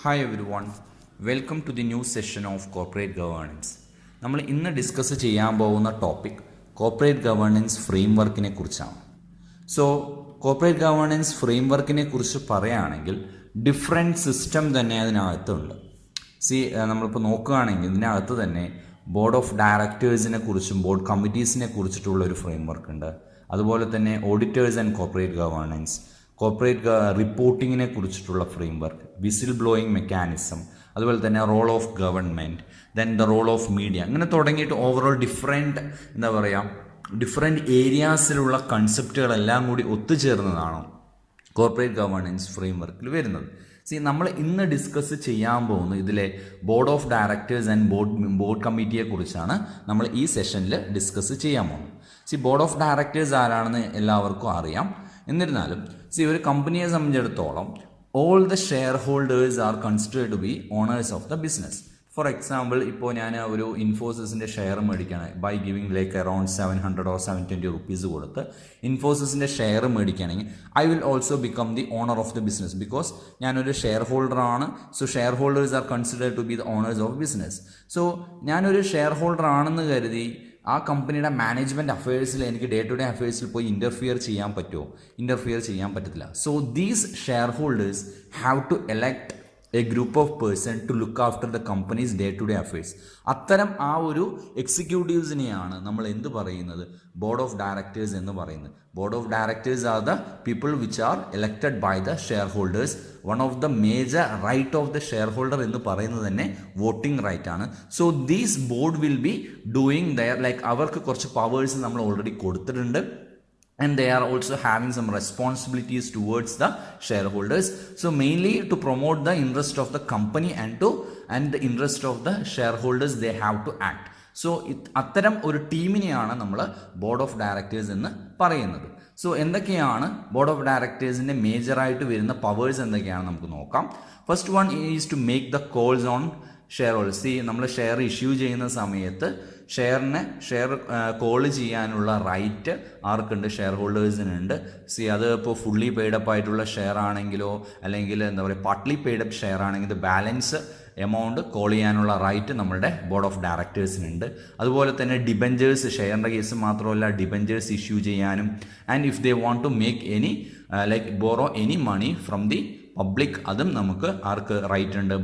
Hi everyone, welcome to the new session of Corporate Governance. നമ്മൾ ഇന്ന് discuss ചെയ്യാൻ പോകുന്ന ടോപ്പിക് കോർപ്പറേറ്റ് ഗവേണൻസ് ഫ്രെയിംവർക്കിനെ കുറിച്ചാണ്. സോ കോർപ്പറേറ്റ് ഗവേണൻസ് ഫ്രെയിംവർക്കിനെ കുറിച്ച് പറയുകയാണെങ്കിൽ ഡിഫറെൻറ്റ് സിസ്റ്റം തന്നെ അതിനകത്തുണ്ട്. നമ്മളിപ്പോൾ നോക്കുകയാണെങ്കിൽ ഇതിനകത്ത് തന്നെ ബോർഡ് ഓഫ് ഡയറക്ടേഴ്സിനെ കുറിച്ചും ബോർഡ് കമ്മിറ്റീസിനെ കുറിച്ചിട്ടുള്ള ഒരു ഫ്രെയിംവർക്ക് ഉണ്ട്. അതുപോലെ തന്നെ auditors and corporate governance, corporate റിപ്പോർട്ടിങ്ങിനെ കുറിച്ചിട്ടുള്ള ഫ്രെയിംവർക്ക്, വിസിൽ ബ്ലോയിങ് മെക്കാനിസം, അതുപോലെ തന്നെ role of government, then the role of media, അങ്ങനെ തുടങ്ങിയിട്ട് ഓവറോൾ ഡിഫറെൻറ്റ് ഏരിയാസിലുള്ള കൺസെപ്റ്റുകളെല്ലാം കൂടി ഒത്തുചേർന്നതാണ് കോർപ്പറേറ്റ് ഗവേണൻസ് ഫ്രെയിംവർക്കിൽ വരുന്നത്. നമ്മൾ ഇന്ന് ഡിസ്കസ് ചെയ്യാൻ പോകുന്നത് ഇതിലെ board of directors and board കമ്മിറ്റിയെ കുറിച്ചാണ് നമ്മൾ ഈ സെഷനിൽ ഡിസ്കസ് ചെയ്യാൻ പോകുന്നത്. ബോർഡ് ഓഫ് ഡയറക്ടേഴ്സ് ആരാണെന്ന് എല്ലാവർക്കും അറിയാം. എന്നിരുന്നാലും ഒരു കമ്പനിയെ സംബന്ധിച്ചിടത്തോളം all the shareholders are considered to be owners of the business. For example, ഇപ്പോൾ ഞാൻ ഒരു ഇൻഫോസിസിൻ്റെ ഷെയർ മേടിക്കുകയാണ് by giving around 700 or 720 rupees കൊടുത്ത് ഇൻഫോസിസിൻ്റെ ഷെയർ മേടിക്കുകയാണെങ്കിൽ I will also become the owner of the business because ഞാനൊരു share ഹോൾഡറാണ്. So shareholders are considered to be the owners of business. So ഞാനൊരു ഷെയർ ഹോൾഡർ ആണെന്ന് കരുതി ആ കമ്പനിയുടെ മാനേജ്മെൻറ്റ് അഫയേഴ്സിൽ എനിക്ക് ഡേ ടു ഡേ അഫയേഴ്സിൽ പോയി ഇൻ്റർഫിയർ ചെയ്യാൻ പറ്റുമോ? ഇൻ്റർഫിയർ ചെയ്യാൻ പറ്റത്തില്ല. So these shareholders have to elect a group of person to look after the company's day to day affairs. അത്തരം ആ ഒരു എക്സിക്യൂട്ടീവ്സിനെയാണ് നമ്മൾ എന്ത് പറയുന്നത്? ബോർഡ് ഓഫ് ഡയറക്ടേഴ്സ് എന്ന് പറയുന്നത്. Board of directors are the people which are elected by the shareholders. One of the major right of the shareholder എന്ന് പറയുന്നത് തന്നെ വോട്ടിംഗ് റൈറ്റ് ആണ്. So these board will be doing their അവർക്ക് കുറച്ച് powers നമ്മൾ already കൊടുത്തിട്ടുണ്ട്. And they are also having some responsibilities towards the shareholders. So mainly to promote the interest of the company and the interest of the shareholders, they have to act. So അത്തരം ഒരു ടീമിനെയാണ് നമ്മൾ board of directors എന്ന് പറയുന്നത്. So എന്തൊക്കെയാണ് board of ഡയറക്ടേഴ്സിൻ്റെ മേജറായിട്ട് വരുന്ന powers എന്തൊക്കെയാണ് നമുക്ക് നോക്കാം. First one is to make the calls on shareholders. നമ്മൾ ഷെയർ ഇഷ്യൂ ചെയ്യുന്ന സമയത്ത് ഷെയർ കോൾ ചെയ്യാനുള്ള റൈറ്റ് ആർക്കുണ്ട്? ഷെയർ ഹോൾഡേഴ്സിനുണ്ട്. അത് ഇപ്പോൾ ഫുള്ളി പെയ്ഡപ്പ് ആയിട്ടുള്ള ഷെയർ ആണെങ്കിലോ അല്ലെങ്കിൽ പാർട്ട്ലി പെയ്ഡപ്പ് ഷെയർ ആണെങ്കിൽ ബാലൻസ് എമൗണ്ട് കോൾ ചെയ്യാനുള്ള റൈറ്റ് നമ്മളുടെ ബോർഡ് ഓഫ് ഡയറക്ടേഴ്സിനുണ്ട്. അതുപോലെ തന്നെ ഡിബഞ്ചേഴ്സ്, ഷെയറിൻ്റെ കേസ് മാത്രമല്ല ഡിബഞ്ചേഴ്സ് ഇഷ്യൂ ചെയ്യാനും and if they want to make any borrow any money from the public, അതും നമുക്ക് ആർക്ക് റൈറ്റ് ഉണ്ട്?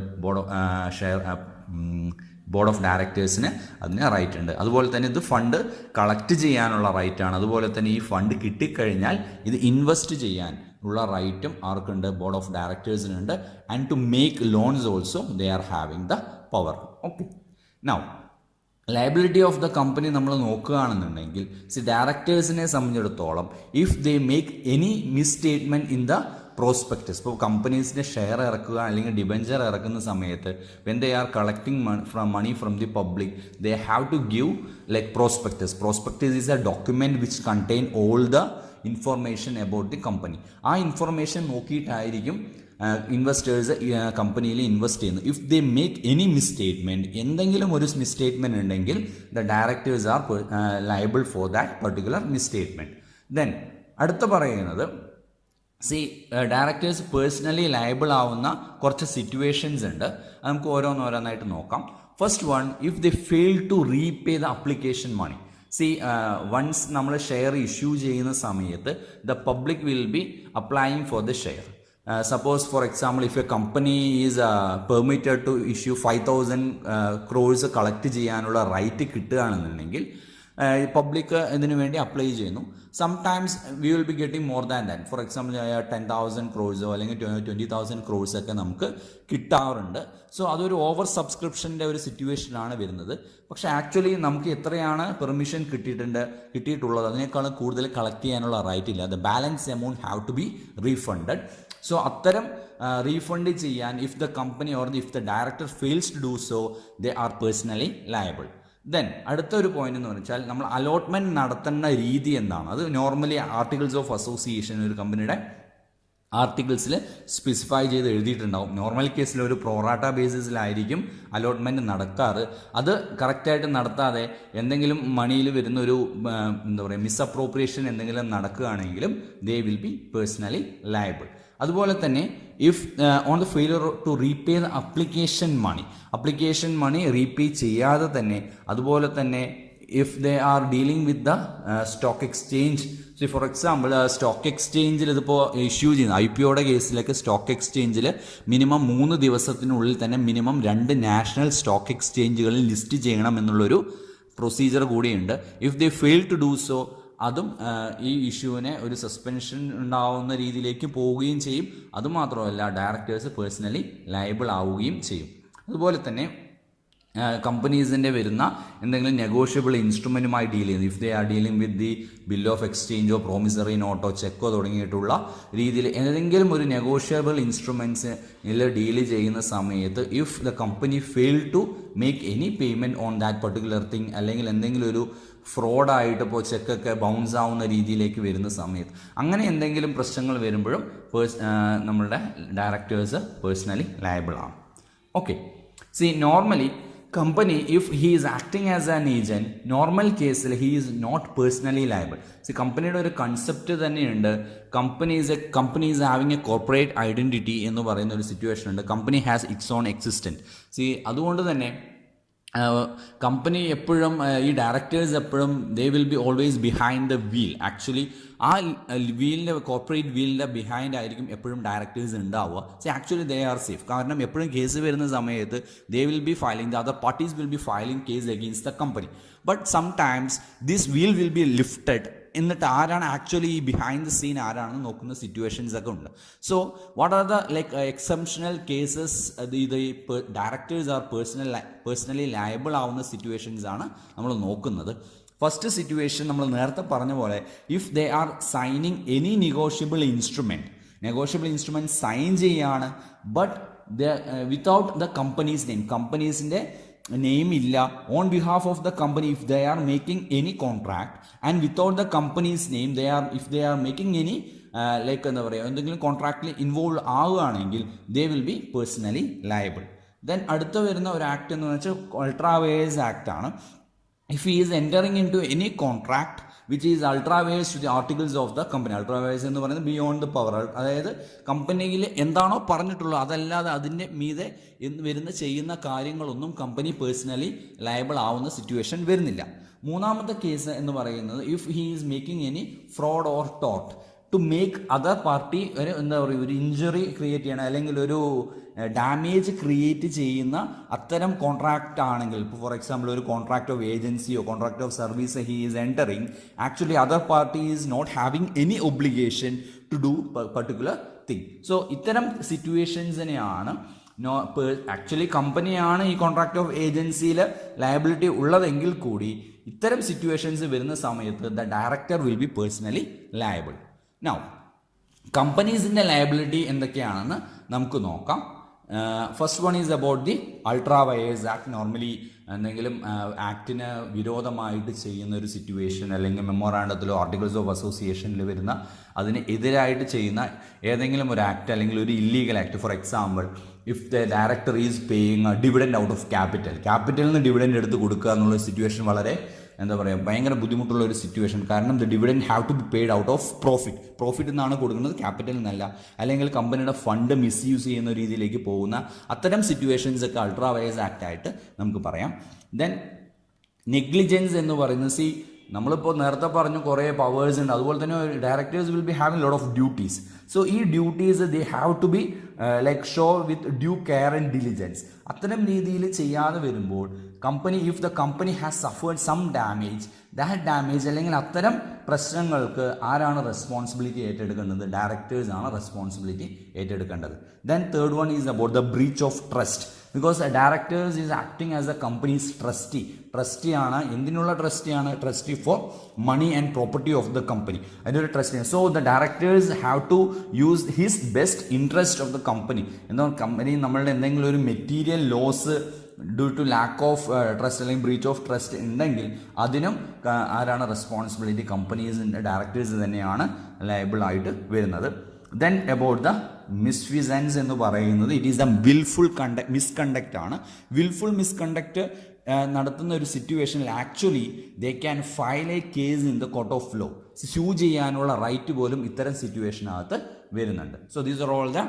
ബോർഡ് ഓഫ് ഡയറക്ടേഴ്സിന് അതിന് റൈറ്റ് ഉണ്ട്. അതുപോലെ തന്നെ ഇത് ഫണ്ട് കളക്ട് ചെയ്യാനുള്ള റൈറ്റാണ്. അതുപോലെ തന്നെ ഈ ഫണ്ട് കിട്ടിക്കഴിഞ്ഞാൽ ഇത് ഇൻവെസ്റ്റ് ചെയ്യാൻ ഉള്ള റൈറ്റും ആർക്കുണ്ട്? ബോർഡ് ഓഫ് ഡയറക്ടേഴ്സിനുണ്ട്. And to make loans also they are having the power. Okay, now liability of the company നമ്മൾ നോക്കുകയാണെന്നുണ്ടെങ്കിൽ ഡയറക്ടേഴ്സിനെ സംബന്ധിച്ചിടത്തോളം if they make any misstatement in the prospectus, ഇപ്പോൾ കമ്പനീസിൻ്റെ ഷെയർ ഇറക്കുക അല്ലെങ്കിൽ ഡിബഞ്ചർ ഇറക്കുന്ന സമയത്ത് when they are collecting money from the public they have to give prospectus. Prospectus is a document which contain all the information about the company. ആ information നോക്കിയിട്ടായിരിക്കും investors കമ്പനിയിൽ invest ചെയ്യുന്നത്. If they make any misstatement, എന്തെങ്കിലും ഒരു misstatement ഉണ്ടെങ്കിൽ the directors are liable for that particular misstatement. Then അടുത്ത പറയുന്നത് directors personally liable ആവുന്ന കുറച്ച് സിറ്റുവേഷൻസ് ഉണ്ട്. അത് നമുക്ക് ഓരോന്നായിട്ട് നോക്കാം. First one, if they fail to repay the application money. Once നമ്മൾ ഷെയർ ഇഷ്യൂ ചെയ്യുന്ന സമയത്ത് the public will be applying for the share. Suppose for example if a company is permitted to issue 5,000 crores collect ചെയ്യാനുള്ള right കിട്ടുകയാണെന്നുണ്ടെങ്കിൽ public ഇതിനു വേണ്ടി apply ചെയ്യുന്നു. Sometimes we will be getting more than that. For example 10,000 crores അല്ലെങ്കിൽ 20,000 crores ഒക്കെ നമുക്ക് കിട്ടാറുണ്ട്. So അതൊരു over സബ്സ്ക്രിപ്ഷൻ്റെ ഒരു സിറ്റുവേഷനാണ് വരുന്നത്. പക്ഷേ ആക്ച്വലി നമുക്ക് എത്രയാണ് പെർമിഷൻ കിട്ടിയിട്ടുള്ളത് അതിനേക്കാളും കൂടുതൽ കളക്ട് ചെയ്യാനുള്ള റൈറ്റ് ഇല്ല. The balance amount have to be refunded. So അത്തരം റീഫണ്ട് ചെയ്യാൻ if the company or if the director fails to do so they are personally liable. Then അടുത്തൊരു പോയിന്റ് എന്ന് വെച്ചാൽ നമ്മൾ അലോട്ട്മെൻറ്റ് നടത്തേണ്ട രീതി എന്താണ്? അത് നോർമലി ആർട്ടിക്കിൾസ് ഓഫ് അസോസിയേഷൻ ഒരു കമ്പനിയുടെ ആർട്ടിക്കിൾസിൽ സ്പെസിഫൈ ചെയ്ത് എഴുതിയിട്ടുണ്ടാവും. നോർമൽ കേസിൽ ഒരു പ്രോറാട്ട ബേസിസിലായിരിക്കും അലോട്ട്മെൻറ്റ് നടക്കാറ്. അത് കറക്റ്റായിട്ട് നടത്താതെ എന്തെങ്കിലും മണിയിൽ വരുന്ന ഒരു മിസ്അപ്രോപ്രിയേഷൻ എന്തെങ്കിലും നടക്കുകയാണെങ്കിലും they will be personally liable. അതുപോലെ തന്നെ if on the failure to repay the application money repay ചെയ്യാതെ തന്നെ, അതുപോലെ തന്നെ if they are dealing with the stock exchange. So for example, stock എക്സ്ചേഞ്ചിൽ ഇതിപ്പോൾ ഇഷ്യൂ ചെയ്യുന്ന IPOയുടെ കേസിലൊക്കെ സ്റ്റോക്ക് എക്സ്ചേഞ്ചിൽ മിനിമം 3 ദിവസത്തിനുള്ളിൽ തന്നെ മിനിമം 2 നാഷണൽ സ്റ്റോക്ക് എക്സ്ചേഞ്ചുകളിൽ ലിസ്റ്റ് ചെയ്യണം എന്നുള്ളൊരു പ്രൊസീജിയർ കൂടിയുണ്ട്. If they fail to do so, അതും ഈ ഇഷ്യൂവിനെ ഒരു സസ്പെൻഷൻ ഉണ്ടാവുന്ന രീതിയിലേക്ക് പോവുകയും ചെയ്യും. അതുമാത്രമല്ല ഡയറക്ടേഴ്സ് പേഴ്സണലി ലയബിൾ ആവുകയും ചെയ്യും. അതുപോലെ തന്നെ കമ്പനീസിൻ്റെ വരുന്ന എന്തെങ്കിലും നെഗോഷ്യബിൾ ഇൻസ്ട്രുമെൻറ്റുമായി ഡീൽ ചെയ്യുന്നത്, if they are dealing with the bill of എക്സ്ചേഞ്ചോ പ്രോമിസറി നോട്ടോ ചെക്കോ തുടങ്ങിയിട്ടുള്ള രീതിയിൽ ഏതെങ്കിലും ഒരു നെഗോഷ്യബിൾ ഇൻസ്ട്രുമെൻറ്റ്സിൽ ഡീൽ ചെയ്യുന്ന സമയത്ത് if the company fail to make any payment on that particular thing, അല്ലെങ്കിൽ എന്തെങ്കിലും ഒരു ഫ്രോഡായിട്ട് ഇപ്പോൾ ചെക്കൊക്കെ ബൗൺസ് ആവുന്ന രീതിയിലേക്ക് വരുന്ന സമയത്ത്, അങ്ങനെ എന്തെങ്കിലും പ്രശ്നങ്ങൾ വരുമ്പോഴും നമ്മളുടെ ഡയറക്ടേഴ്സ് പേഴ്സണലി ലയബിൾ ആണ്. Okay, C normally company, if he is acting as an agent, normal കേസിൽ he is not personally liable. C കമ്പനിയുടെ ഒരു കൺസെപ്റ്റ് തന്നെയുണ്ട്, company is having A corporate identity എന്ന് പറയുന്ന ഒരു സിറ്റുവേഷൻ ഉണ്ട്. Company has it's on existent. C അതുകൊണ്ട് തന്നെ കമ്പനി എപ്പോഴും ഈ ഡയറക്ടേഴ്സ് എപ്പോഴും ദേ will be always behind the wheel. Actually ആ വീലിൻ്റെ കോർപ്പറേറ്റ് വീലിൻ്റെ ബിഹൈൻഡ് ആയിരിക്കും എപ്പോഴും ഡയറക്ടേഴ്സ് ഉണ്ടാവുക. So actually they are safe. കാരണം എപ്പോഴും കേസ് വരുന്ന സമയത്ത് ദേ will B filing, the other parties will be filing case against the company. But sometimes this wheel will be lifted. എന്നിട്ട് ആരാണ് ആക്ച്വലി ഈ ബിഹൈൻഡ് ദ സീൻ ആരാണെന്ന് നോക്കുന്ന സിറ്റുവേഷൻസ് ഒക്കെ ഉണ്ട്. So what are the exceptional cases, ഇത് directors are personally liable ആവുന്ന situations ആണ് നമ്മൾ നോക്കുന്നത്. ഫസ്റ്റ് സിറ്റുവേഷൻ നമ്മൾ നേരത്തെ പറഞ്ഞ പോലെ, if they are signing any negotiable instrument sign ചെയ്യാണ്, but without the company's name, കമ്പനീസിൻ്റെ നെയിം ഇല്ല, on behalf of the company if they are making any contract, and without the company's name if they are making any എന്താ പറയുക എന്തെങ്കിലും കോൺട്രാക്റ്റിൽ involve ആവുകയാണെങ്കിൽ ദേ will be personally liable. Then അടുത്ത വരുന്ന ഒരു ആക്ട് എന്ന് വെച്ചാൽ അൾട്രാ വയർസ് ആക്ട് ആണ്. If he is entering into any contract which is ultra vires to the articles of the company, ultra vires എന്ന് പറയുന്നത് ബിയോണ്ട് ദ പവർ, അതായത് കമ്പനിയിൽ എന്താണോ പറഞ്ഞിട്ടുള്ളത് അതല്ലാതെ അതിൻ്റെ മീതെ ചെയ്യുന്ന കാര്യങ്ങളൊന്നും കമ്പനി പേഴ്സണലി ലയബിൾ ആവുന്ന സിറ്റുവേഷൻ വരുന്നില്ല. മൂന്നാമത്തെ കേസ് എന്ന് പറയുന്നത് if he is making any fraud or ടോട്ട് ടു മേക്ക് അതർ പാർട്ടി എന്താ പറയുക ഒരു ഇഞ്ചുറി ക്രിയേറ്റ് ചെയ്യണം, അല്ലെങ്കിൽ ഒരു ഡാമേജ് ക്രിയേറ്റ് ചെയ്യുന്ന അത്തരം കോൺട്രാക്റ്റ് ആണെങ്കിൽ, ഇപ്പോൾ ഫോർ എക്സാമ്പിൾ ഒരു കോൺട്രാക്ട് ഓഫ് ഏജൻസിയോ contract of service he is entering, actually other party is not having any obligation to do particular thing. So ഇത്തരം സിറ്റുവേഷൻസിനെയാണ് ആക്ച്വലി കമ്പനിയാണ് ഈ കോൺട്രാക്ട് ഓഫ് ഏജൻസിയിൽ ലയബിലിറ്റി ഉള്ളതെങ്കിൽ കൂടി ഇത്തരം സിറ്റുവേഷൻസ് വരുന്ന സമയത്ത് the director will be personally liable. Now കമ്പനീസിൻ്റെ ലയബിലിറ്റി എന്തൊക്കെയാണെന്ന് നമുക്ക് നോക്കാം. First one is about the ultra vires act. Normally എന്തെങ്കിലും ആക്ടിന് വിരോധമായിട്ട് ചെയ്യുന്ന ഒരു സിറ്റുവേഷൻ, അല്ലെങ്കിൽ മെമ്മോറാണ്ടത്തിലോ ആർട്ടിക്കിൾസ് ഓഫ് അസോസിയേഷനിൽ വരുന്ന അതിന് എതിരായിട്ട് ചെയ്യുന്ന ഏതെങ്കിലും ഒരു ആക്ട്, അല്ലെങ്കിൽ ഒരു illegal act. For example, if the director is paying dividend out of ക്യാപിറ്റലിൽ നിന്ന് ഡിവിഡൻഡ് എടുത്ത് കൊടുക്കുക എന്നുള്ള സിറ്റുവേഷൻ വളരെ എന്താ പറയുക ഭയങ്കര ബുദ്ധിമുട്ടുള്ള ഒരു സിറ്റുവേഷൻ. കാരണം the dividend have to be paid out of profit നിന്നാണ് കൊടുക്കുന്നത്, ക്യാപിറ്റലിൽ നിന്നല്ല. അല്ലെങ്കിൽ കമ്പനിയുടെ ഫണ്ട് മിസ്യൂസ് ചെയ്യുന്ന രീതിയിലേക്ക് പോകുന്ന അത്തരം സിറ്റുവേഷൻസ് ഒക്കെ അൾട്രാ വയർസ് ആക്ട് ആയിട്ട് നമുക്ക് പറയാം. ദെൻ നെഗ്ലിജൻസ് എന്ന് പറയുന്നത്, നമ്മളിപ്പോൾ നേരത്തെ പറഞ്ഞു കുറേ പവേഴ്സ് ഉണ്ട്, അതുപോലെ തന്നെ directors will be having lot of duties. So ഈ duties they have to be show with due care and diligence. അത്തരം രീതിയിൽ ചെയ്യാതെ വരുമ്പോൾ company, if the company has suffered some damage, that damage അല്ലെങ്കിൽ അത്തരം പ്രശ്നങ്ങൾക്ക് ആരാണ് റെസ്പോൺസിബിലിറ്റി ഏറ്റെടുക്കേണ്ടത്? ഡയറക്ടേഴ്സ് ആണ് റെസ്പോൺസിബിലിറ്റി ഏറ്റെടുക്കേണ്ടത്. Then third one is about the breach of trust. Because directors is acting as a company's ട്രസ്റ്റിയാണ്. എന്തിനുള്ള ട്രസ്റ്റിയാണ്? Trustee for money and property of the company, അതിൻ്റെ ഒരു ട്രസ്റ്റിയാണ്. So the directors have to use his best interest of the company. എന്താ company നമ്മളുടെ എന്തെങ്കിലും ഒരു material loss due to lack of trust അല്ലെങ്കിൽ ബ്രീച്ച് ഓഫ് ട്രസ്റ്റ് ഉണ്ടെങ്കിൽ അതിനും ആരാണ് റെസ്പോൺസിബിലിറ്റി? കമ്പനീസിൻ്റെ ഡയറക്ടേഴ്സ് തന്നെയാണ് ലയബിൾ ആയിട്ട് വരുന്നത്. ദെൻ അബൌട്ട് ദ മിസ്ഫിസൻസ് എന്ന് പറയുന്നത്, it is the wilful misconduct ആണ്. വിൽഫുൾ മിസ്കണ്ടക്റ്റ് നടത്തുന്ന ഒരു സിറ്റുവേഷനിൽ actually they can file a case in the court of law. Sue ചെയ്യാനുള്ള റൈറ്റ് പോലും ഇത്തരം സിറ്റുവേഷനകത്ത് വരുന്നുണ്ട്. So these are all the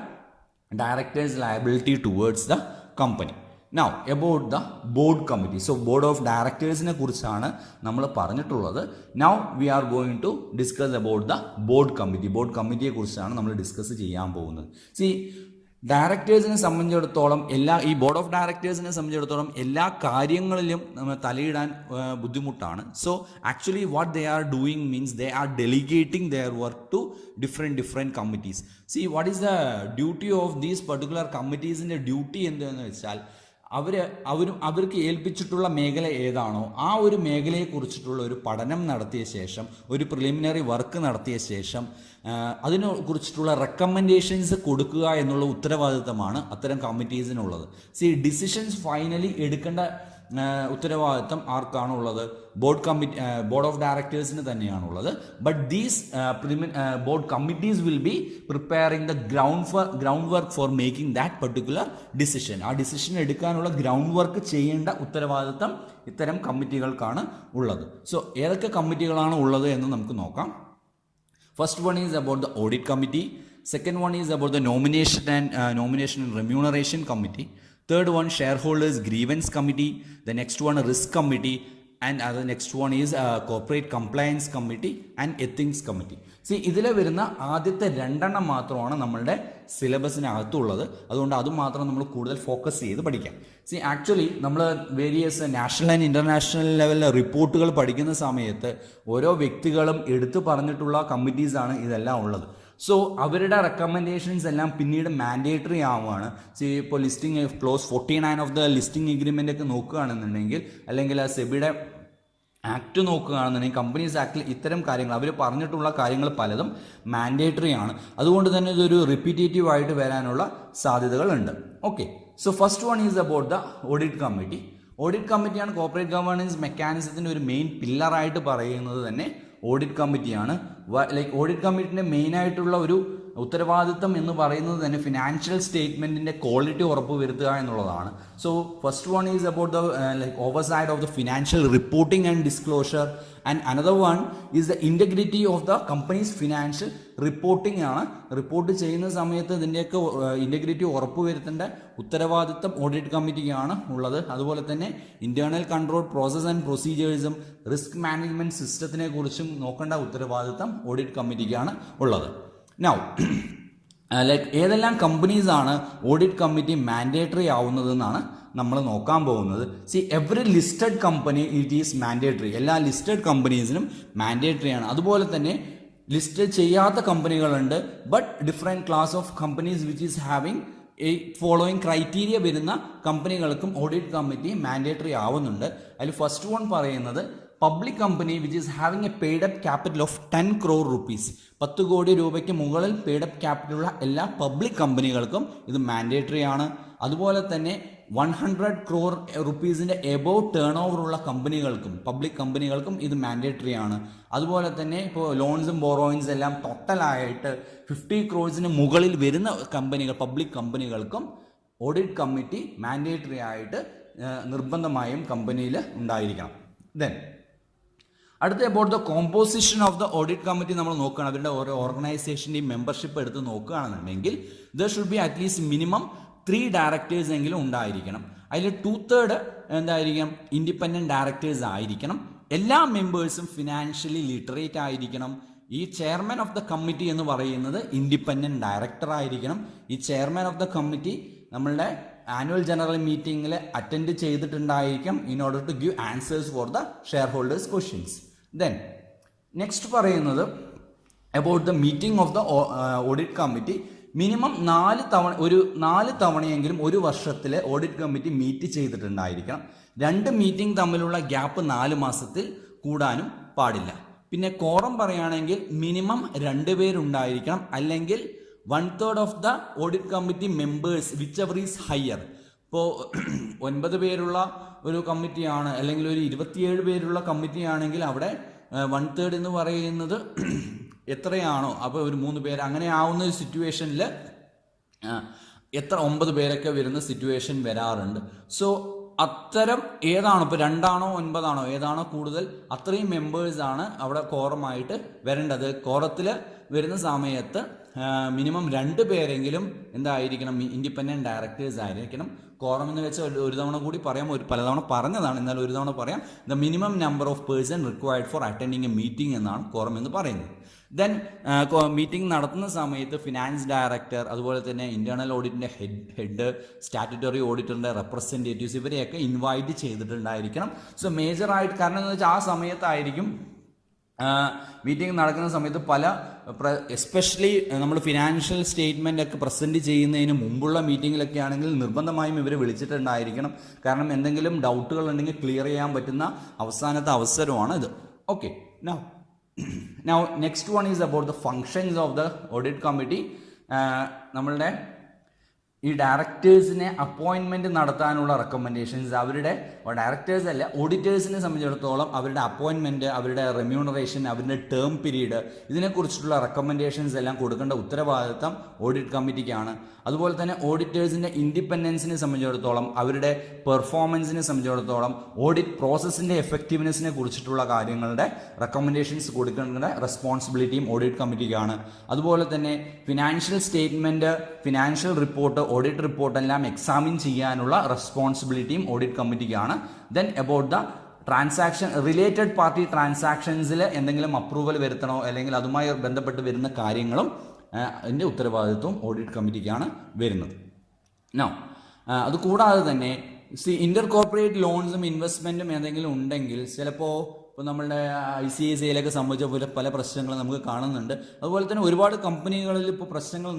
directors liability towards the company. Now about the board committee. So board of directorsനെ കുറിച്ചാണ് നമ്മൾ പറഞ്ഞിട്ടുള്ളത്. Now we are going to discuss about the board committee. Board കമ്മിറ്റിയെ കുറിച്ചാണ് നമ്മൾ ഡിസ്കസ് ചെയ്യാൻ പോകുന്നത്. See, ഡയറക്ടേഴ്സിനെ സംബന്ധിച്ചിടത്തോളം ഈ ബോർഡ് ഓഫ് ഡയറക്ടേഴ്സിനെ സംബന്ധിച്ചിടത്തോളം എല്ലാ കാര്യങ്ങളിലും നമ്മൾ തലയിടാൻ ബുദ്ധിമുട്ടാണ്. So actually what they are doing means they are delegating their work to different committees. See what is the duty of these particular കമ്മിറ്റീസിൻ്റെ ഡ്യൂട്ടി എന്താണെന്ന് വെച്ചാൽ അവർക്ക് ഏൽപ്പിച്ചിട്ടുള്ള മേഖല ഏതാണോ ആ ഒരു മേഖലയെക്കുറിച്ചിട്ടുള്ള ഒരു പഠനം നടത്തിയ ശേഷം, ഒരു പ്രിലിമിനറി വർക്ക് നടത്തിയ ശേഷം അതിനെ കുറിച്ചിട്ടുള്ള റെക്കമെൻഡേഷൻസ് കൊടുക്കുക എന്നുള്ള ഉത്തരവാദിത്തമാണ് അത്തരം കമ്മിറ്റീസിനുള്ളത്. ഡിസിഷൻസ് ഫൈനലി എടുക്കേണ്ട ഉത്തരവാദിത്തം ആർക്കാണുള്ളത്? ബോർഡ് ഓഫ് ഡയറക്ടേഴ്സിന് തന്നെയാണുള്ളത്. But these board committees will be preparing the ground work for making that particular decision. ആ ഡിസിഷൻ എടുക്കാനുള്ള ഗ്രൗണ്ട് വർക്ക് ചെയ്യേണ്ട ഉത്തരവാദിത്തം ഇത്തരം കമ്മിറ്റികൾക്കാണ് ഉള്ളത്. സോ ഏതൊക്കെ കമ്മിറ്റികളാണ് ഉള്ളത് എന്ന് നമുക്ക് നോക്കാം. First one is about the audit committee. Second one is about the nomination and remuneration committee. Third one, shareholders grievance committee. The next one, risk committee. And the next one is corporate compliance committee and ethics committee. ഇതിൽ വരുന്ന ആദ്യത്തെ 2 മാത്രമാണ് നമ്മളുടെ സിലബസിനകത്തുള്ളത്. അതുകൊണ്ട് അത് മാത്രം നമ്മൾ കൂടുതൽ ഫോക്കസ് ചെയ്ത് പഠിക്കാം. ആക്ച്വലി നമ്മൾ വേരിയസ് നാഷണൽ ആൻഡ് ഇൻ്റർനാഷണൽ ലെവലിലെ റിപ്പോർട്ടുകൾ പഠിക്കുന്ന സമയത്ത് ഓരോ വ്യക്തികളും എടുത്തു പറഞ്ഞിട്ടുള്ള കമ്മിറ്റീസാണ് ഇതെല്ലാം ഉള്ളത്. സോ അവരുടെ റെക്കമെൻഡേഷൻസ് എല്ലാം പിന്നീട് മാൻഡേറ്ററി ആവുകയാണ്. ഇപ്പോൾ listing close 49 of the listing agreement ഒക്കെ നോക്കുകയാണെന്നുണ്ടെങ്കിൽ, അല്ലെങ്കിൽ സെബിയുടെ ആക്ട് നോക്കുകയാണെന്നുണ്ടെങ്കിൽ, കമ്പനീസ് ആക്ടിൽ ഇത്തരം കാര്യങ്ങൾ അവർ പറഞ്ഞിട്ടുള്ള കാര്യങ്ങൾ പലതും മാൻഡേറ്ററി ആണ്. അതുകൊണ്ട് തന്നെ ഇതൊരു റിപ്പീറ്റേറ്റീവ് ആയിട്ട് വരാനുള്ള സാധ്യതകളുണ്ട്. Okay, so first one is about the audit committee. Audit കമ്മിറ്റിയാണ് കോർപ്പറേറ്റ് ഗവേണൻസ് മെക്കാനിസത്തിൻ്റെ ഒരു മെയിൻ പില്ലറായിട്ട് പറയുന്നത് തന്നെ ഓഡിറ്റ് കമ്മിറ്റിയാണ്. ഓഡിറ്റ് കമ്മിറ്റിൻ്റെ മെയിനായിട്ടുള്ള ഒരു ഉത്തരവാദിത്തം എന്ന് പറയുന്നത് തന്നെ ഫിനാൻഷ്യൽ സ്റ്റേറ്റ്മെൻറ്റിൻ്റെ ക്വാളിറ്റി ഉറപ്പുവരുത്തുക എന്നുള്ളതാണ്. So first one is about the oversight of the financial reporting and disclosure, and another one is the integrity of the company's financial reporting ആണ്. റിപ്പോർട്ട് ചെയ്യുന്ന സമയത്ത് ഇതിൻ്റെയൊക്കെ ഇൻറ്റഗ്രിറ്റി ഉറപ്പുവരുത്തേണ്ട ഉത്തരവാദിത്തം ഓഡിറ്റ് കമ്മിറ്റിക്കാണ് ഉള്ളത്. അതുപോലെ തന്നെ ഇൻറ്റേർണൽ കൺട്രോൾ പ്രോസസ് ആൻഡ് പ്രൊസീജിയേഴ്സും റിസ്ക് മാനേജ്മെൻറ്റ് സിസ്റ്റത്തിനെ കുറിച്ചും നോക്കേണ്ട ഉത്തരവാദിത്തം ഓഡിറ്റ് കമ്മിറ്റിക്കാണ് ഉള്ളത്. നൗ ഏതെല്ലാം കമ്പനീസാണ് ഓഡിറ്റ് കമ്മിറ്റി മാൻഡേറ്ററി ആവുന്നതെന്നാണ് നമ്മൾ നോക്കാൻ പോകുന്നത്. Every listed company it is mandatory. എല്ലാ ലിസ്റ്റഡ് കമ്പനീസിനും മാൻഡേറ്ററി ആണ്. അതുപോലെ തന്നെ ലിസ്റ്റ് ചെയ്യാത്ത കമ്പനികളുണ്ട്. But different class of companies which is having following criteria വരുന്ന കമ്പനികൾക്കും ഓഡിറ്റ് കമ്മിറ്റി മാൻഡേറ്ററി ആവുന്നുണ്ട്. അതിൽ ഫസ്റ്റ് വൺ പറയുന്നത് public company which is having A paid up capital of 10 crore rupees. 10 കോടി രൂപയ്ക്ക് മുകളിൽ പെയ്ഡ് അപ്പ് ക്യാപിറ്റലുള്ള എല്ലാ പബ്ലിക് കമ്പനികൾക്കും ഇത് മാൻഡേറ്ററി ആണ്. അതുപോലെ തന്നെ 100 crore rupees above turn over ഉള്ള കമ്പനികൾക്കും പബ്ലിക് കമ്പനികൾക്കും ഇത് മാൻഡേറ്ററി ആണ്. അതുപോലെ തന്നെ ഇപ്പോൾ ലോൺസും ബോറോയിങ്സ് എല്ലാം ടോട്ടലായിട്ട് 50 crores മുകളിൽ വരുന്ന കമ്പനികൾ പബ്ലിക് കമ്പനികൾക്കും ഓഡിറ്റ് കമ്മിറ്റി മാൻഡേറ്ററി ആയിട്ട് നിർബന്ധമായും കമ്പനിയിൽ ഉണ്ടായിരിക്കണം. ദെൻ അടുത്ത about the composition of the audit committee നമ്മൾ നോക്കുകയാണ്. അവരുടെ ഓരോ ഓർഗനൈസേഷൻ്റെയും മെമ്പർഷിപ്പ് എടുത്ത് നോക്കുകയാണെന്നുണ്ടെങ്കിൽ there should be at least minimum 3 directors എങ്കിലും ഉണ്ടായിരിക്കണം. അതിൽ 2/3 എന്തായിരിക്കണം? ഇൻഡിപെൻഡൻറ്റ് ഡയറക്ടേഴ്സ് ആയിരിക്കണം. എല്ലാ മെമ്പേഴ്സും ഫിനാൻഷ്യലി ലിറ്ററേറ്റ് ആയിരിക്കണം. ഈ ചെയർമാൻ ഓഫ് ദ കമ്മിറ്റി എന്ന് പറയുന്നത് ഇൻഡിപെൻഡൻറ്റ് ഡയറക്ടർ ആയിരിക്കണം. ഈ ചെയർമാൻ ഓഫ് ദ കമ്മിറ്റി നമ്മളുടെ ആനുവൽ ജനറൽ മീറ്റിംഗിൽ അറ്റൻഡ് ചെയ്തിട്ടുണ്ടായിരിക്കും in order to give answers for the shareholders questions. Then next പറയുന്നത് about the meeting of the audit committee. Minimum 4 തവണയെങ്കിലും ഒരു വർഷത്തിൽ ഓഡിറ്റ് കമ്മിറ്റി മീറ്റ് ചെയ്തിട്ടുണ്ടായിരിക്കണം. 2 മീറ്റിംഗ് തമ്മിലുള്ള gap 4 മാസത്തിൽ കൂടാനും പാടില്ല. പിന്നെ കോറം പറയുകയാണെങ്കിൽ മിനിമം 2 പേരുണ്ടായിരിക്കണം, അല്ലെങ്കിൽ 1/3 of the audit committee members which ever is higher. ഇപ്പോൾ 9 പേരുള്ള ഒരു കമ്മിറ്റിയാണ്, അല്ലെങ്കിൽ ഒരു 27 പേരുള്ള കമ്മിറ്റി ആണെങ്കിൽ അവിടെ 1/3 എന്ന് പറയുന്നത് എത്രയാണോ, അപ്പോൾ ഒരു 3 പേര് അങ്ങനെ ആവുന്ന ഒരു സിറ്റുവേഷനിൽ 9 പേരൊക്കെ വരുന്ന സിറ്റുവേഷൻ വരാറുണ്ട്. സോ അത്തരം ഏതാണോ, ഇപ്പോൾ 2 ആണോ 9 ആണോ ഏതാണോ കൂടുതൽ, അത്രയും മെമ്പേഴ്സാണ് അവിടെ കോറമായിട്ട് വരേണ്ടത്. കോറത്തിൽ വരുന്ന സമയത്ത് മിനിമം 2 പേരെങ്കിലും എന്തായിരിക്കണം, ഇൻഡിപെൻഡൻറ്റ് ഡയറക്ടേഴ്സ് ആയിരിക്കണം. കോറം എന്ന് വെച്ചാൽ ഒരു തവണ കൂടി പറയാം, പലതവണ പറഞ്ഞതാണ്, എന്നാൽ ഒരു തവണ പറയാം. The minimum number of person required for attending A meeting എന്നാണ് കോറം എന്ന് പറയുന്നത്. ദെൻ മീറ്റിംഗ് നടത്തുന്ന സമയത്ത് ഫിനാൻസ് ഡയറക്ടർ, അതുപോലെ തന്നെ ഇൻറ്റേർണൽ ഓഡിറ്റിൻ്റെ ഹെഡ്, സ്റ്റാറ്റ്യൂട്ടറി ഓഡിറ്ററിൻ്റെ റെപ്രസെൻറ്റേറ്റീവ്സ്, ഇവരെയൊക്കെ ഇൻവൈറ്റ് ചെയ്തിട്ടുണ്ടായിരിക്കണം. സോ മേജറായിട്ട്, കാരണം എന്ന് വെച്ചാൽ ആ സമയത്തായിരിക്കും മീറ്റിംഗ് നടക്കുന്ന സമയത്ത് എസ്പെഷ്യലി നമ്മൾ ഫിനാൻഷ്യൽ സ്റ്റേറ്റ്മെൻ്റ് ഒക്കെ പ്രസൻറ്റ് ചെയ്യുന്നതിന് മുമ്പുള്ള മീറ്റിങ്ങിലൊക്കെ ആണെങ്കിൽ നിർബന്ധമായും ഇവർ വിളിച്ചിട്ടുണ്ടായിരിക്കണം. കാരണം എന്തെങ്കിലും ഡൗട്ടുകൾ ഉണ്ടെങ്കിൽ ക്ലിയർ ചെയ്യാൻ പറ്റുന്ന അവസാനത്തെ അവസരമാണ് ഇത്. Okay, now next one is about the functions of the audit committee. നമ്മളുടെ ഈ ഡയറക്ടേഴ്സിനെ അപ്പോയിൻമെൻറ്റ് നടത്താനുള്ള റെക്കമെൻഡേഷൻസ്, അവരുടെ ഡയറക്ടേഴ്സ് അല്ല, ഓഡിറ്റേഴ്സിനെ സംബന്ധിച്ചിടത്തോളം അവരുടെ അപ്പോയിൻമെൻറ്റ്, അവരുടെ റെമ്യൂണറേഷൻ, അവരുടെ ടേം പീരീഡ്, ഇതിനെക്കുറിച്ചിട്ടുള്ള റെക്കമെൻഡേഷൻസ് എല്ലാം കൊടുക്കേണ്ട ഉത്തരവാദിത്തം ഓഡിറ്റ് കമ്മിറ്റിക്കാണ്. അതുപോലെ തന്നെ ഓഡിറ്റേഴ്സിൻ്റെ ഇൻഡിപെൻഡൻസിനെ സംബന്ധിച്ചിടത്തോളം, അവരുടെ പെർഫോമൻസിനെ സംബന്ധിച്ചിടത്തോളം, ഓഡിറ്റ് പ്രോസസ്സിൻ്റെ എഫക്റ്റീവ്നെസ്സിനെ കുറിച്ചിട്ടുള്ള കാര്യങ്ങളുടെ റെക്കമെൻഡേഷൻസ് കൊടുക്കേണ്ട റെസ്പോൺസിബിലിറ്റിയും ഓഡിറ്റ് കമ്മിറ്റിക്കാണ്. അതുപോലെ തന്നെ financial statement, financial report, audit report എല്ലാം എക്സാമിൻ ചെയ്യാനുള്ള റെസ്പോൺസിബിലിറ്റിയും ഓഡിറ്റ് കമ്മിറ്റിക്കാണ്. Then about the transaction, related party ട്രാൻസാക്ഷൻസിൽ എന്തെങ്കിലും അപ്രൂവൽ വരുത്തണോ അല്ലെങ്കിൽ അതുമായി ബന്ധപ്പെട്ട് വരുന്ന കാര്യങ്ങളും അതിൻ്റെ ഉത്തരവാദിത്വം ഓഡിറ്റ് കമ്മിറ്റിക്കാണ് വരുന്നത്. അതുകൂടാതെ തന്നെ ഇന്റർ കോർപ്പറേറ്റ് ലോൺസും ഇൻവെസ്റ്റ്മെൻറ്റും എന്തെങ്കിലും ഉണ്ടെങ്കിൽ ചിലപ്പോൾ ഇപ്പോൾ നമ്മളുടെ ICICIയിലൊക്കെ സംബന്ധിച്ച പല പ്രശ്നങ്ങളും നമുക്ക് കാണുന്നുണ്ട്. അതുപോലെ തന്നെ ഒരുപാട് കമ്പനികളിൽ ഇപ്പോൾ പ്രശ്നങ്ങൾ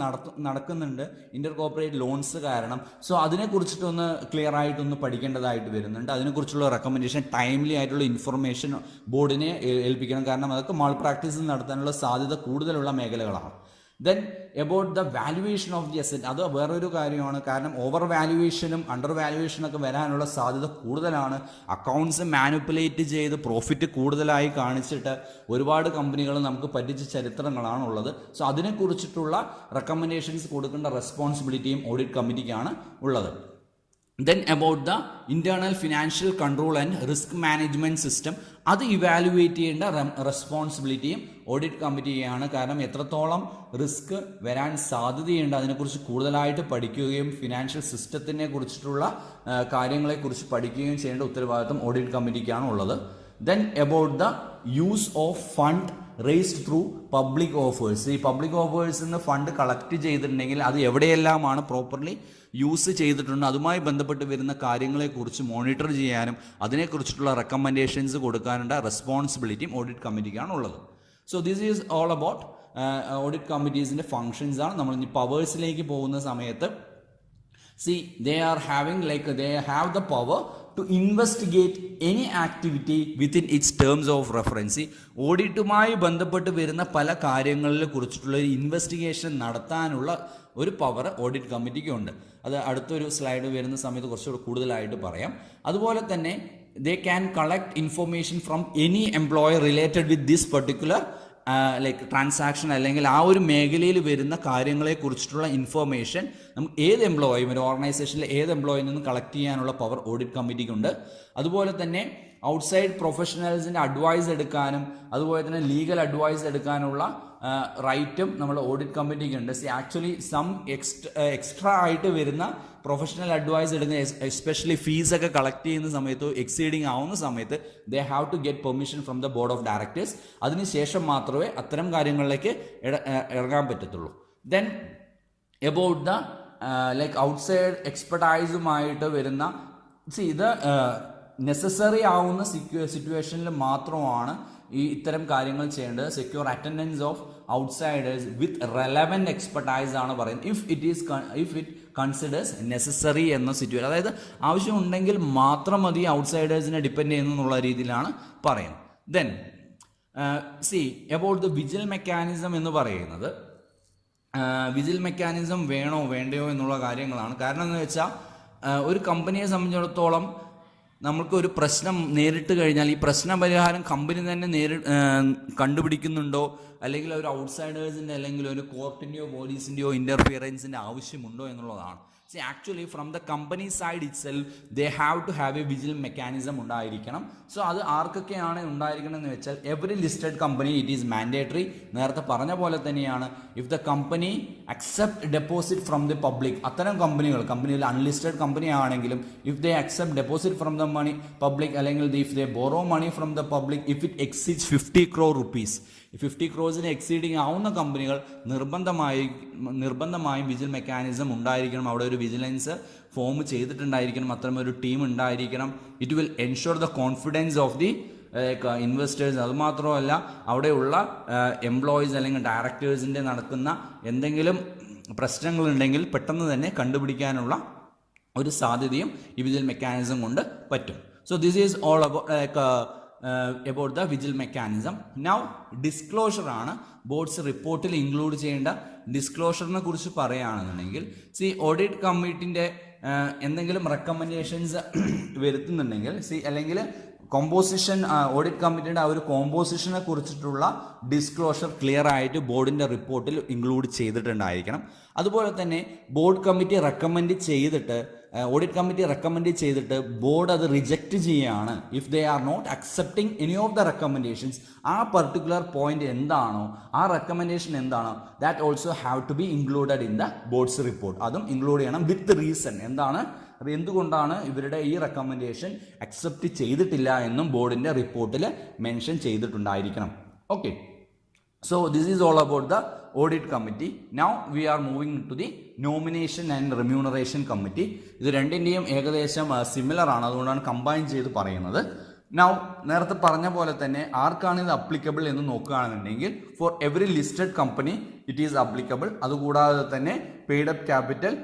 നടക്കുന്നുണ്ട് ഇന്റർ കോർപ്പറേറ്റ് ലോൺസ് കാരണം. സോ അതിനെക്കുറിച്ചിട്ടൊന്ന് ക്ലിയർ ആയിട്ടൊന്ന് പഠിക്കേണ്ടതായിട്ട് വരുന്നുണ്ട്. അതിനെക്കുറിച്ചുള്ള റെക്കമെൻഡേഷൻ, ടൈംലി ആയിട്ടുള്ള ഇൻഫർമേഷൻ ബോർഡിനെ ഏൽപ്പിക്കണം. കാരണം അതൊക്കെ മാൾ പ്രാക്ടീസ് നടത്താനുള്ള സാധ്യത കൂടുതലുള്ള മേഖലകളാണ്. Then about the valuation of the asset, അത് വേറൊരു കാര്യമാണ്. കാരണം ഓവർ വാല്യുവേഷനും അണ്ടർ വാല്യുവേഷനൊക്കെ വരാനുള്ള സാധ്യത കൂടുതലാണ്. അക്കൗണ്ട്സ് മാനിപ്പുലേറ്റ് ചെയ്ത് പ്രോഫിറ്റ് കൂടുതലായി കാണിച്ചിട്ട് ഒരുപാട് കമ്പനികൾ നമുക്ക് പറ്റിച്ച ചരിത്രങ്ങളാണുള്ളത്. സോ അതിനെക്കുറിച്ചിട്ടുള്ള റെക്കമെൻഡേഷൻസ് കൊടുക്കേണ്ട റെസ്പോൺസിബിലിറ്റിയും ഓഡിറ്റ് കമ്മിറ്റിക്കാണ് ഉള്ളത്. Then about the internal financial control and risk management system, അത് ഇവാലുവേറ്റ് ചെയ്യേണ്ട റെസ്പോൺസിബിലിറ്റിയും ഓഡിറ്റ് കമ്മിറ്റിയാണ്. കാരണം എത്രത്തോളം റിസ്ക് വരാൻ സാധ്യതയുണ്ട് അതിനെക്കുറിച്ച് കൂടുതലായിട്ട് പഠിക്കുകയും ഫിനാൻഷ്യൽ സിസ്റ്റത്തിനെ കുറിച്ചിട്ടുള്ള കാര്യങ്ങളെക്കുറിച്ച് പഠിക്കുകയും ചെയ്യേണ്ട ഉത്തരവാദിത്വം ഓഡിറ്റ് കമ്മിറ്റിക്കാണ് ഉള്ളത്. Then about the use of fund raised through public offers, ഈ പബ്ലിക് ഓഫേഴ്സിൽ നിന്ന് ഫണ്ട് കളക്ട് ചെയ്തിട്ടുണ്ടെങ്കിൽ അത് എവിടെയെല്ലാമാണ് പ്രോപ്പർലി യൂസ് ചെയ്തിട്ടുണ്ട്, അതുമായി ബന്ധപ്പെട്ട് വരുന്ന കാര്യങ്ങളെക്കുറിച്ച് മോണിറ്റർ ചെയ്യാനും അതിനെക്കുറിച്ചിട്ടുള്ള റെക്കമെൻഡേഷൻസ് കൊടുക്കാനുള്ള റെസ്പോൺസിബിലിറ്റിയും ഓഡിറ്റ് കമ്മിറ്റിക്കാണ് ഉള്ളത്. So this is all about audit കമ്മിറ്റീസിൻ്റെ ഫങ്ഷൻസ് ആണ്. നമ്മൾ ഇനി പവേഴ്സിലേക്ക് പോകുന്ന സമയത്ത് they have the power to investigate any activity within its terms of reference. ഓഡിറ്റുമായി ബന്ധപ്പെട്ട് വരുന്ന പല കാര്യങ്ങളെ കുറിച്ചിട്ടുള്ള ഒരു ഇൻവെസ്റ്റിഗേഷൻ നടത്താനുള്ള ഒരു പവർ ഓഡിറ്റ് കമ്മിറ്റിക്ക് ഉണ്ട്. അത് അടുത്തൊരു സ്ലൈഡ് വരുന്ന സമയത്ത് കുറച്ചുകൂടി കൂടുതലായിട്ട് പറയാം. അതുപോലെ തന്നെ they can collect information from any employer related with this particular transaction അല്ലെങ്കിൽ ആ ഒരു മേഖലയിൽ വരുന്ന കാര്യങ്ങളെ കുറിച്ചിട്ടുള്ള ഇൻഫർമേഷൻ നമുക്ക് ഏത് എംപ്ലോയിയും, ഒരു ഓർഗനൈസേഷനിലെ ഏത് എംപ്ലോയിൽ നിന്നും കളക്ട് ചെയ്യാനുള്ള പവർ ഓഡിറ്റ് കമ്മിറ്റിക്കുണ്ട്. അതുപോലെ തന്നെ ഔട്ട്സൈഡ് പ്രൊഫഷണൽസിൻ്റെ അഡ്വൈസ് എടുക്കാനും അതുപോലെ തന്നെ ലീഗൽ അഡ്വൈസ് എടുക്കാനുള്ള റൈറ്റും നമ്മൾ ഓഡിറ്റ് കമ്മിറ്റിക്ക് ഉണ്ട്. ആക്ച്വലി എക്സ്ട്രാ ആയിട്ട് വരുന്ന പ്രൊഫഷണൽ അഡ്വൈസ് എടുക്കുന്ന എസ്പെഷ്യലി ഫീസൊക്കെ കളക്ട് ചെയ്യുന്ന സമയത്ത് എക്സീഡിങ് ആവുന്ന സമയത്ത് they have to get permission from the board of directors. അതിനുശേഷം മാത്രമേ അത്തരം കാര്യങ്ങളിലേക്ക് ഇറങ്ങാൻ പറ്റത്തുള്ളൂ. ദെൻ എബൌട്ട് ദ ഔട്ട്സൈഡ് എക്സ്പെർട്ടൈസുമായിട്ട് വരുന്ന ഇത് നെസസറി ആവുന്ന സിറ്റുവേഷനിൽ മാത്രമാണ് ഈ ഇത്തരം കാര്യങ്ങൾ ചെയ്യേണ്ടത്. Secure attendance of outsiders with relevant expertise ആണ് പറയുന്നത്. ഇഫ് ഇറ്റ് കൺസിഡേഴ്സ് നെസസറി എന്ന സിറ്റുവേഷൻ, അതായത് ആവശ്യമുണ്ടെങ്കിൽ മാത്രം മതി ഔട്ട്സൈഡേഴ്സിനെ ഡിപ്പെൻഡ് ചെയ്യുന്നുള്ള രീതിയിലാണ് പറയുന്നത്. Then about the vigil mechanism എന്ന് പറയുന്നത്, വിജിൽ മെക്കാനിസം വേണോ വേണ്ടയോ എന്നുള്ള കാര്യങ്ങളാണ്. കാരണം എന്ന് വെച്ചാൽ ഒരു കമ്പനിയെ സംബന്ധിച്ചിടത്തോളം നമ്മൾക്ക് ഒരു പ്രശ്നം നേരിട്ട് കഴിഞ്ഞാൽ ഈ പ്രശ്ന പരിഹാരം കമ്പനി തന്നെ കണ്ടുപിടിക്കുന്നുണ്ടോ അല്ലെങ്കിൽ ഒരു ഔട്ട്സൈഡേഴ്സിൻ്റെ അല്ലെങ്കിൽ ഒരു കോർട്ടിൻ്റെയോ പോലീസിൻ്റെയോ ഇൻ്റർഫിയറൻസിൻ്റെ ആവശ്യമുണ്ടോ എന്നുള്ളതാണ്. See, actually from the company side itself they have to have a vigil mechanism ഉണ്ടായിരിക്കണം. സോ അത് ആർക്കൊക്കെയാണ് ഉണ്ടായിരിക്കണം എന്ന് വെച്ചാൽ every listed company it is mandatory. നേരത്തെ പറഞ്ഞ പോലെ തന്നെയാണ് if the company accept deposit from the public, അത്തരം കമ്പനിയിൽ അൺലിസ്റ്റഡ് കമ്പനി ആണെങ്കിലും if they accept deposit from the money public അല്ലെങ്കിൽ if they borrow money from the public if it exceeds 50 crore rupees, 50 crores exceeding ആവുന്ന കമ്പനികൾ നിർബന്ധമായും vigil mechanism ഉണ്ടായിരിക്കണം. അവിടെ ഒരു വിജിലൻസ് ഫോം ചെയ്തിട്ടുണ്ടായിരിക്കണം, അത്തരമൊരു ടീം ഉണ്ടായിരിക്കണം. It will ensure the confidence of the investors. അതുമാത്രമല്ല അവിടെയുള്ള എംപ്ലോയീസ് അല്ലെങ്കിൽ ഡയറക്ടേഴ്സിൻ്റെ നടക്കുന്ന എന്തെങ്കിലും പ്രശ്നങ്ങളുണ്ടെങ്കിൽ പെട്ടെന്ന് തന്നെ കണ്ടുപിടിക്കാനുള്ള ഒരു സാധ്യതയും ഈ വിജിൽ മെക്കാനിസം കൊണ്ട് പറ്റും. So this is all about the vigil mechanism. Now disclosure ആണ് ബോർഡ്സ് റിപ്പോർട്ടിൽ ഇൻക്ലൂഡ് ചെയ്യേണ്ട. ഡിസ്ക്ലോഷറിനെ കുറിച്ച് പറയുകയാണെന്നുണ്ടെങ്കിൽ ഓഡിറ്റ് കമ്മിറ്റിൻ്റെ എന്തെങ്കിലും റെക്കമെൻഡേഷൻസ് വരുത്തുന്നുണ്ടെങ്കിൽ അല്ലെങ്കിൽ കോമ്പോസിഷൻ ഓഡിറ്റ് കമ്മിറ്റിയുടെ ആ ഒരു കോമ്പോസിഷനെ കുറിച്ചിട്ടുള്ള ഡിസ്ക്ലോഷർ ക്ലിയർ ആയിട്ട് ബോർഡിൻ്റെ റിപ്പോർട്ടിൽ ഇൻക്ലൂഡ് ചെയ്തിട്ടുണ്ടായിരിക്കണം. അതുപോലെ തന്നെ ബോർഡ് കമ്മിറ്റി റെക്കമെൻഡ് ചെയ്തിട്ട് ഓഡിറ്റ് കമ്മിറ്റി റെക്കമെൻഡ് ചെയ്തിട്ട് ബോർഡ് അത് റിജക്റ്റ് ചെയ്യുകയാണ്. If they are not accepting any of the recommendations, ആ പർട്ടിക്കുലർ പോയിന്റ് എന്താണോ ആ റെക്കമെൻഡേഷൻ എന്താണോ that also have to be included in the boards report. അതും ഇൻക്ലൂഡ് ചെയ്യണം വിത്ത് റീസൺ. എന്തുകൊണ്ടാണ് ഇവരുടെ ഈ റെക്കമെൻഡേഷൻ അക്സെപ്റ്റ് ചെയ്തിട്ടില്ല എന്നും ബോർഡിൻ്റെ റിപ്പോർട്ടിൽ മെൻഷൻ ചെയ്തിട്ടുണ്ടായിരിക്കണം. Okay, so this is all about the audit committee. Now we are moving to the nomination and remuneration committee. ഇത് രണ്ടിൻ്റെയും ഏകദേശം സിമിലർ ആണ്, അതുകൊണ്ടാണ് കമ്പൈൻ ചെയ്ത് പറയുന്നത്. നൗ നേരത്തെ പറഞ്ഞ പോലെ തന്നെ ആർക്കാണ് ഇത് അപ്ലിക്കബിൾ എന്ന് നോക്കുകയാണെന്നുണ്ടെങ്കിൽ for every listed company it is applicable. അതുകൂടാതെ തന്നെ paid up capital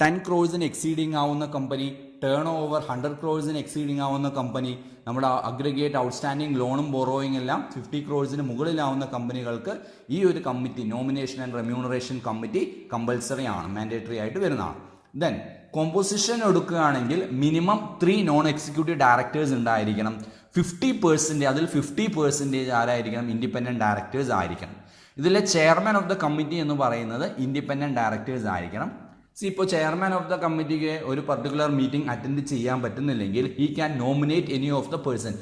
10 crores exceeding ആവുന്ന company, turnover 100 crores exceeding ആവുന്ന കമ്പനി, നമ്മുടെ അഗ്രിഗേറ്റ് ഔട്ട്സ്റ്റാൻഡിങ് ലോണും ബോറോയിങ് എല്ലാം 50 crores മുകളിലാവുന്ന കമ്പനികൾക്ക് ഈ ഒരു committee nomination and remuneration committee compulsory ആണ്, മാൻഡേറ്ററി ആയിട്ട് വരുന്നതാണ്. ദെൻ കോമ്പോസിഷൻ എടുക്കുകയാണെങ്കിൽ മിനിമം 3 നോൺ എക്സിക്യൂട്ടീവ് ഡയറക്ടേഴ്സ് ഉണ്ടായിരിക്കണം. 50% അതിൽ 50% ആരായിരിക്കണം? ഇൻഡിപെൻഡൻറ്റ് ഡയറക്ടേഴ്സ് ആയിരിക്കണം. ഇതിലെ ചെയർമാൻ ഓഫ് ദ കമ്മിറ്റി എന്ന് പറയുന്നത് ഇൻഡിപെൻഡൻറ്റ് ഡയറക്ടേഴ്സ് ആയിരിക്കണം. ഇപ്പോൾ ചെയർമാൻ ഓഫ് ദ കമ്മിറ്റിക്ക് ഒരു പർട്ടിക്കുലർ മീറ്റിംഗ് അറ്റൻഡ് ചെയ്യാൻ പറ്റുന്നില്ലെങ്കിൽ he can nominate any of the person.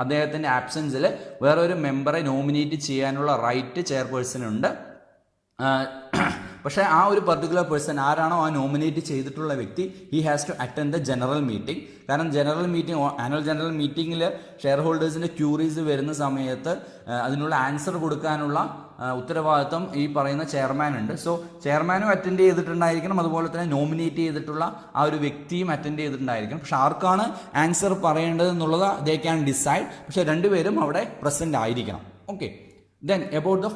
അദ്ദേഹത്തിൻ്റെ ആബ്സെൻസിൽ വേറൊരു മെമ്പറെ നോമിനേറ്റ് ചെയ്യാനുള്ള റൈറ്റ് ചെയർപേഴ്സണുണ്ട്. പക്ഷേ ആ ഒരു പർട്ടിക്കുലർ പേഴ്സൺ ആരാണോ ആ നോമിനേറ്റ് ചെയ്തിട്ടുള്ള വ്യക്തി he has to attend the general meeting. കാരണം ആനുവൽ ജനറൽ മീറ്റിംഗിൽ ഷെയർ ഹോൾഡേഴ്സിൻ്റെ ക്യൂറീസ് വരുന്ന സമയത്ത് അതിനുള്ള ആൻസർ കൊടുക്കാനുള്ള ഉത്തരവാദിത്വം ഈ പറയുന്ന ചെയർമാൻ ഉണ്ട്. സോ ചെയർമാനും അറ്റൻഡ് ചെയ്തിട്ടുണ്ടായിരിക്കണം, അതുപോലെ തന്നെ നോമിനേറ്റ് ചെയ്തിട്ടുള്ള ആ ഒരു വ്യക്തിയും അറ്റൻഡ് ചെയ്തിട്ടുണ്ടായിരിക്കണം. പക്ഷെ ആർക്കാണ് ആൻസർ പറയേണ്ടത് എന്നുള്ളത് ദേ ക്യാൻ ഡിസൈഡ്. പക്ഷെ രണ്ടുപേരും അവിടെ പ്രസന്റ് ആയിരിക്കണം. Okay, then about the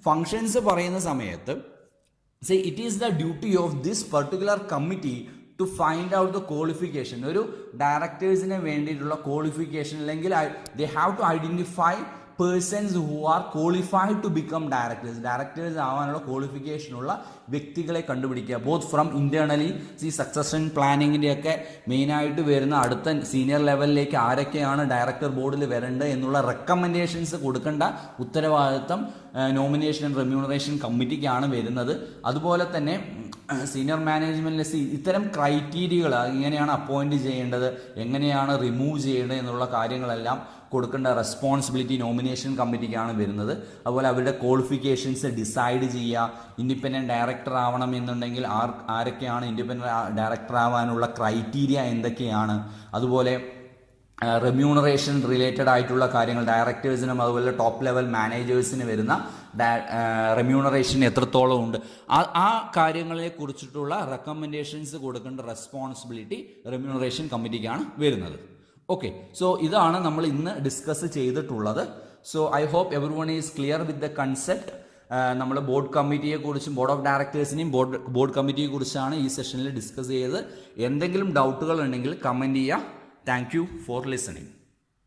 functions പറയുന്ന സമയത്ത് it is the duty of this particular committee to find out the qualification. ഒരു ഡയറക്ടേഴ്സിന് വേണ്ടിയിട്ടുള്ള ക്വാളിഫിക്കേഷൻ അല്ലെങ്കിൽ they have to identify persons who are qualified to become directors ആവാനുള്ള ക്വാളിഫിക്കേഷനുള്ള വ്യക്തികളെ കണ്ടുപിടിക്കുക. Both from internally succession പ്ലാനിങ്ങിൻ്റെയൊക്കെ മെയിനായിട്ട് വരുന്ന അടുത്ത സീനിയർ ലെവലിലേക്ക് ആരൊക്കെയാണ് ഡയറക്ടർ ബോർഡിൽ വരേണ്ടത് എന്നുള്ള റെക്കമെൻഡേഷൻസ് കൊടുക്കേണ്ട ഉത്തരവാദിത്തം നോമിനേഷൻ ആൻഡ് റെമ്യൂണറേഷൻ കമ്മിറ്റിക്കാണ് വരുന്നത്. അതുപോലെ തന്നെ സീനിയർ മാനേജ്മെൻറ്റിൽ ഇത്തരം ക്രൈറ്റീരിയകൾ എങ്ങനെയാണ് അപ്പോയിൻറ്റ് ചെയ്യേണ്ടത്, എങ്ങനെയാണ് റിമൂവ് ചെയ്യേണ്ടത് എന്നുള്ള കാര്യങ്ങളെല്ലാം കൊടുക്കേണ്ട റെസ്പോൺസിബിലിറ്റി നോമിനേഷൻ കമ്മിറ്റിക്കാണ് വരുന്നത്. അതുപോലെ അവരുടെ ക്വാളിഫിക്കേഷൻസ് ഡിസൈഡ് ചെയ്യുക. ഇൻഡിപെൻഡൻറ്റ് ഡയറക്ടർ ആവണം എന്നുണ്ടെങ്കിൽ ആരൊക്കെയാണ് ഇൻഡിപെൻഡൻറ്റ് ഡയറക്ടർ ആവാനുള്ള ക്രൈറ്റീരിയ എന്തൊക്കെയാണ്, അതുപോലെ റെമ്യൂണറേഷൻ റിലേറ്റഡ് ആയിട്ടുള്ള കാര്യങ്ങൾ ഡയറക്ടേഴ്സിനും അതുപോലെ ടോപ്പ് ലെവൽ മാനേജേഴ്സിന് വരുന്ന റെമ്യൂണറേഷൻ എത്രത്തോളം ഉണ്ട്, ആ കാര്യങ്ങളെ കുറിച്ചിട്ടുള്ള റെക്കമെൻഡേഷൻസ് കൊടുക്കേണ്ട റെസ്പോൺസിബിലിറ്റി റെമ്യൂണറേഷൻ കമ്മിറ്റിക്കാണ് വരുന്നത്. ഓക്കെ, സോ ഇതാണ് നമ്മൾ ഇന്ന് ഡിസ്കസ് ചെയ്തിട്ടുള്ളത്. So I hope everyone is clear with the concept. നമ്മൾ ബോർഡ് കമ്മിറ്റിയെ കുറിച്ചും ബോർഡ് ഓഫ് ഡയറക്ടേഴ്സിനെയും ബോർഡ് കമ്മിറ്റിയെ കുറിച്ചാണ് ഈ സെഷനിൽ ഡിസ്കസ് ചെയ്തത്. എന്തെങ്കിലും ഡൗട്ടുകൾ ഉണ്ടെങ്കിൽ കമൻറ്റ് ചെയ്യുക. Thank you for listening.